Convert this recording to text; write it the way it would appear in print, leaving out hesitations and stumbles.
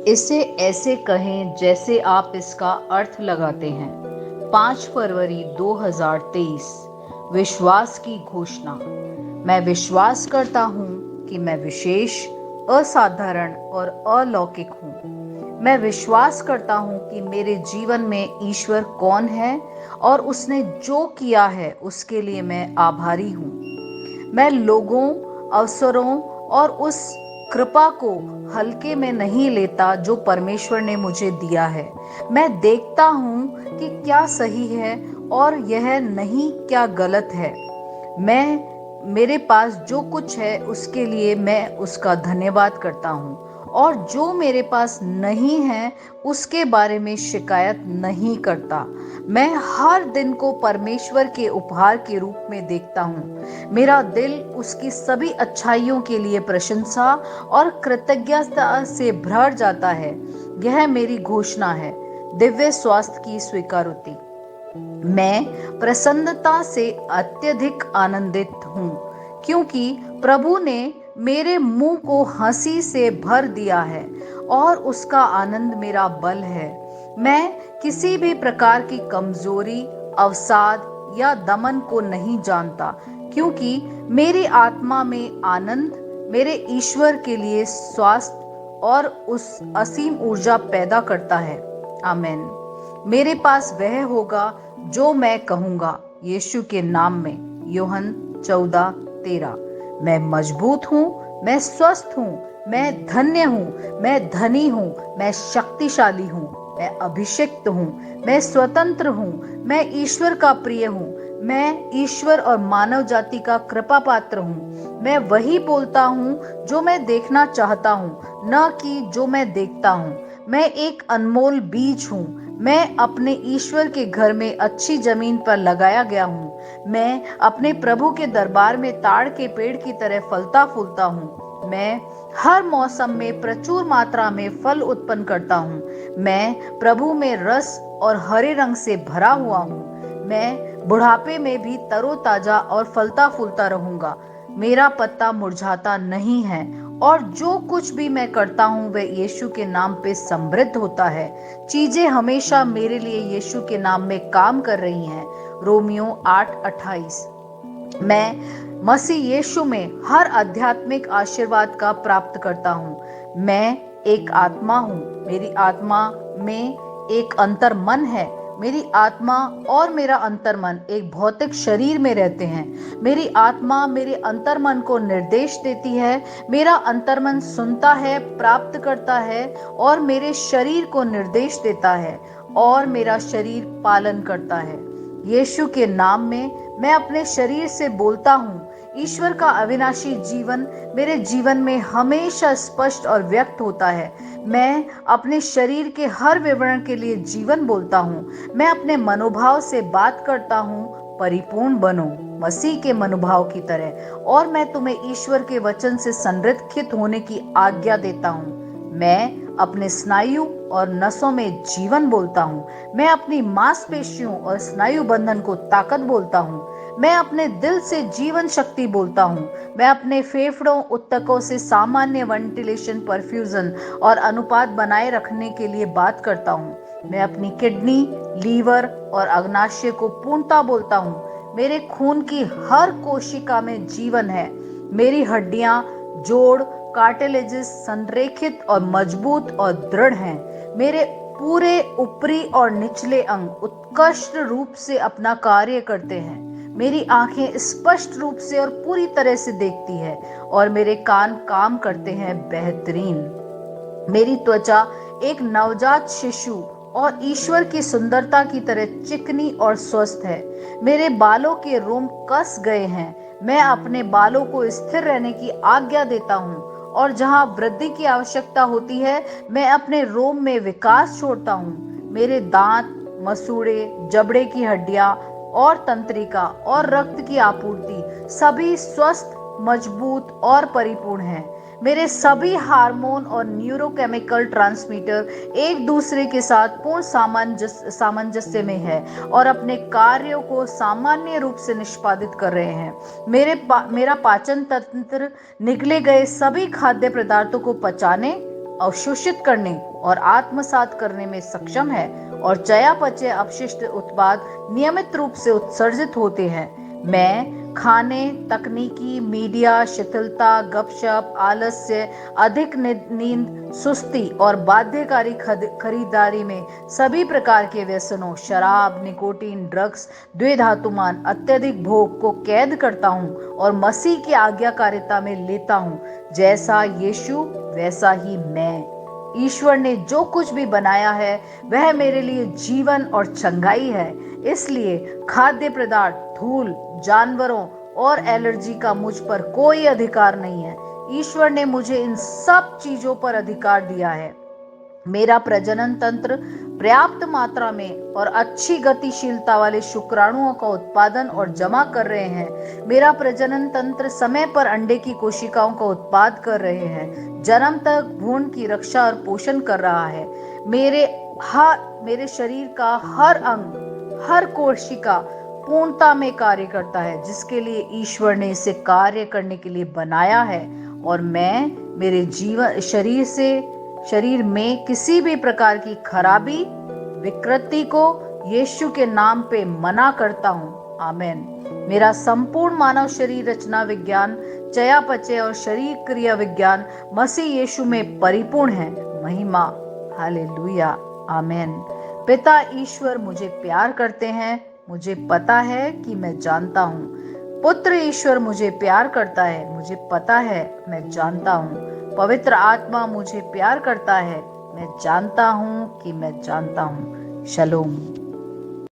इसे ऐसे कहें जैसे आप इसका अर्थ लगाते हैं। 5 फरवरी 2023। विश्वास की घोषणा। मैं विश्वास करता हूँ कि मैं विशेष, असाधारण और अलौकिक हूँ। मैं विश्वास करता हूँ कि मेरे जीवन में ईश्वर कौन है और उसने जो किया है उसके लिए मैं आभारी हूँ। मैं लोगों, अवसरों और उस कृपा को हल्के में नहीं लेता जो परमेश्वर ने मुझे दिया है। मैं देखता हूँ कि क्या सही है और यह नहीं क्या गलत है। मेरे पास जो कुछ है उसके लिए मैं उसका धन्यवाद करता हूँ और जो मेरे पास नहीं है उसके बारे में शिकायत नहीं करता। मैं हर दिन को परमेश्वर के उपहार के रूप में देखता हूँ। मेरा दिल उसकी सभी अच्छाइयों के लिए प्रशंसा और कृतज्ञता से भर जाता है। यह मेरी घोषणा है। दिव्य स्वास्थ्य की स्वीकृति। मैं प्रसन्नता से अत्यधिक आनंदित हूँ क्योंकि प्रभु ने मेरे मुंह को हंसी से भर दिया है और उसका आनंद मेरा बल है। मैं किसी भी प्रकार की कमजोरी, अवसाद या दमन को नहीं जानता क्योंकि मेरी आत्मा में आनंद मेरे ईश्वर के लिए स्वास्थ्य और उस असीम ऊर्जा पैदा करता है। आमेन। मेरे पास वह होगा जो मैं कहूंगा यीशु के नाम में। यूहन्ना 14:13। मैं मजबूत हूँ, मैं स्वस्थ हूँ, मैं धन्य हूँ, मैं धनी हूँ, मैं शक्तिशाली हूँ, मैं अभिषिक्त हूँ, मैं स्वतंत्र हूँ, मैं ईश्वर का प्रिय हूँ, मैं ईश्वर और मानव जाति का कृपा पात्र हूँ। मैं वही बोलता हूँ जो मैं देखना चाहता हूँ, न कि जो मैं देखता हूँ। मैं एक अनमोल बीज हूँ। मैं अपने ईश्वर के घर में अच्छी जमीन पर लगाया गया हूँ। मैं अपने प्रभु के दरबार में ताड़ के पेड़ की तरह फलता फूलता हूँ। मैं हर मौसम में प्रचुर मात्रा में फल उत्पन्न करता हूँ। मैं प्रभु में रस और हरे रंग से भरा हुआ हूँ। मैं बुढ़ापे में भी तरोताजा और फलता फूलता रहूंगा। मेरा पत्ता मुरझाता नहीं है और जो कुछ भी मैं करता हूँ वह यीशु के नाम पे समृद्ध होता है। चीजें हमेशा मेरे लिए यीशु के नाम में काम कर रही हैं। रोमियो 8:28। मैं मसीह यीशु में हर आध्यात्मिक आशीर्वाद का प्राप्त करता हूँ। मैं एक आत्मा हूँ। मेरी आत्मा में एक अंतर मन है। मेरी आत्मा और मेरा अंतर्मन एक भौतिक शरीर में रहते हैं। मेरी आत्मा मेरे अंतर्मन को निर्देश देती है। मेरा अंतर्मन सुनता है, प्राप्त करता है और मेरे शरीर को निर्देश देता है और मेरा शरीर पालन करता है। यीशु के नाम में मैं अपने शरीर से बोलता हूँ। ईश्वर का अविनाशी जीवन मेरे जीवन में हमेशा स्पष्ट और व्यक्त होता है। मैं अपने शरीर के हर विवरण के लिए जीवन बोलता हूँ। मैं अपने मनोभाव से बात करता हूँ, परिपूर्ण बनो मसीह के मनोभाव की तरह, और मैं तुम्हें ईश्वर के वचन से संरक्षित होने की आज्ञा देता हूँ। मैं अपने स्नायु और नसों में जीवन बोलता हूँ। मैं अपनी मांसपेशियों और स्नायु बंधन को ताकत बोलता हूँ। मैं अपने दिल से जीवन शक्ति बोलता हूँ। मैं अपने फेफड़ों, ऊतकों से सामान्य वेंटिलेशन, परफ्यूजन और अनुपात बनाए रखने के लिए बात करता हूँ। मैं अपनी किडनी, लीवर और अग्नाशय को पूर्णता बोलता हूँ। मेरे खून की हर कोशिका में जीवन है। मेरी हड्डियां, जोड़, कार्टिलेजेस संरेखित और मजबूत और दृढ़ हैं। मेरे पूरे ऊपरी और निचले अंग उत्कृष्ट रूप से अपना कार्य करते हैं। मेरी आंखें स्पष्ट रूप से और पूरी तरह से देखती है और मेरे कान काम करते हैं बेहतरीन। मेरी त्वचा एक नवजात शिशु और ईश्वर की सुंदरता की तरह चिकनी और स्वस्थ है। मेरे बालों के रोम कस गए हैं। मैं अपने बालों को स्थिर रहने की आज्ञा देता हूँ और जहाँ वृद्धि की आवश्यकता होती है मैं अपने रोम में विकास छोड़ता हूँ। मेरे दांत, मसूड़े, जबड़े की हड्डियां और तंत्रिका और रक्त की आपूर्ति सभी स्वस्थ, मजबूत और परिपूर्ण हैं। मेरे सभी हार्मोन और न्यूरोकेमिकल ट्रांसमीटर एक दूसरे के साथ पूर्ण सामंजस्य में है और अपने कार्यों को सामान्य रूप से निष्पादित कर रहे हैं। मेरा पाचन तंत्र निगले गए सभी खाद्य पदार्थों को पचाने अवशोषित करने और आत्मसात करने में सक्षम है और चयापचय अपशिष्ट उत्पाद नियमित रूप से उत्सर्जित होते हैं। मैं खाने, तकनीकी, मीडिया, शिथिलता, गपशप, आलस्य, अधिक नींद, सुस्ती और बाध्यकारी खरीदारी में सभी प्रकार के व्यसनों, शराब, निकोटीन, ड्रग्स, द्विधातुमान, अत्यधिक भोग को कैद करता हूँ और मसीह की आज्ञाकारिता में लेता हूँ। जैसा यीशु वैसा ही मैं। ईश्वर ने जो कुछ भी बनाया है वह मेरे लिए जीवन और चंगाई है। इसलिए खाद्य पदार्थ, धूल, जानवरों और एलर्जी का मुझ पर कोई अधिकार नहीं है। ईश्वर ने मुझे इन सब चीजों पर अधिकार दिया है। मेरा प्रजनन तंत्र पर्याप्त मात्रा में और अच्छी गतिशीलता वाले शुक्राणुओं का उत्पादन और जमा कर रहे हैं। मेरा प्रजनन तंत्र समय पर अंडे की कोशिकाओं का उत्पाद कर रहे हैं, जन्म तक भ्रूण की रक्षा और पोषण कर रहा है। मेरे शरीर का हर अंग, हर कोशिका पूर्णता में कार्य करता है, जिसके लिए ईश्वर ने इसे कार्य करने के लिए बनाया है। और मैं मेरे शरीर में किसी भी प्रकार की खराबी, विकृति को यीशु के नाम पे मना करता हूँ। आमीन। मेरा संपूर्ण मानव शरीर रचना विज्ञान, चयापचय और शरीर क्रिया विज्ञान मसीह यीशु में परिपूर्ण है। महिमा, हालेलुया, आमीन। पिता ईश्वर मुझे प्यार करते हैं, मुझे पता है कि मैं जानता हूँ। पुत्र ईश्वर मुझे प्यार करता है, मुझे पता है, मैं जानता हूँ। पवित्र आत्मा मुझे प्यार करता है, मैं जानता हूँ कि मैं जानता हूँ। शलोम।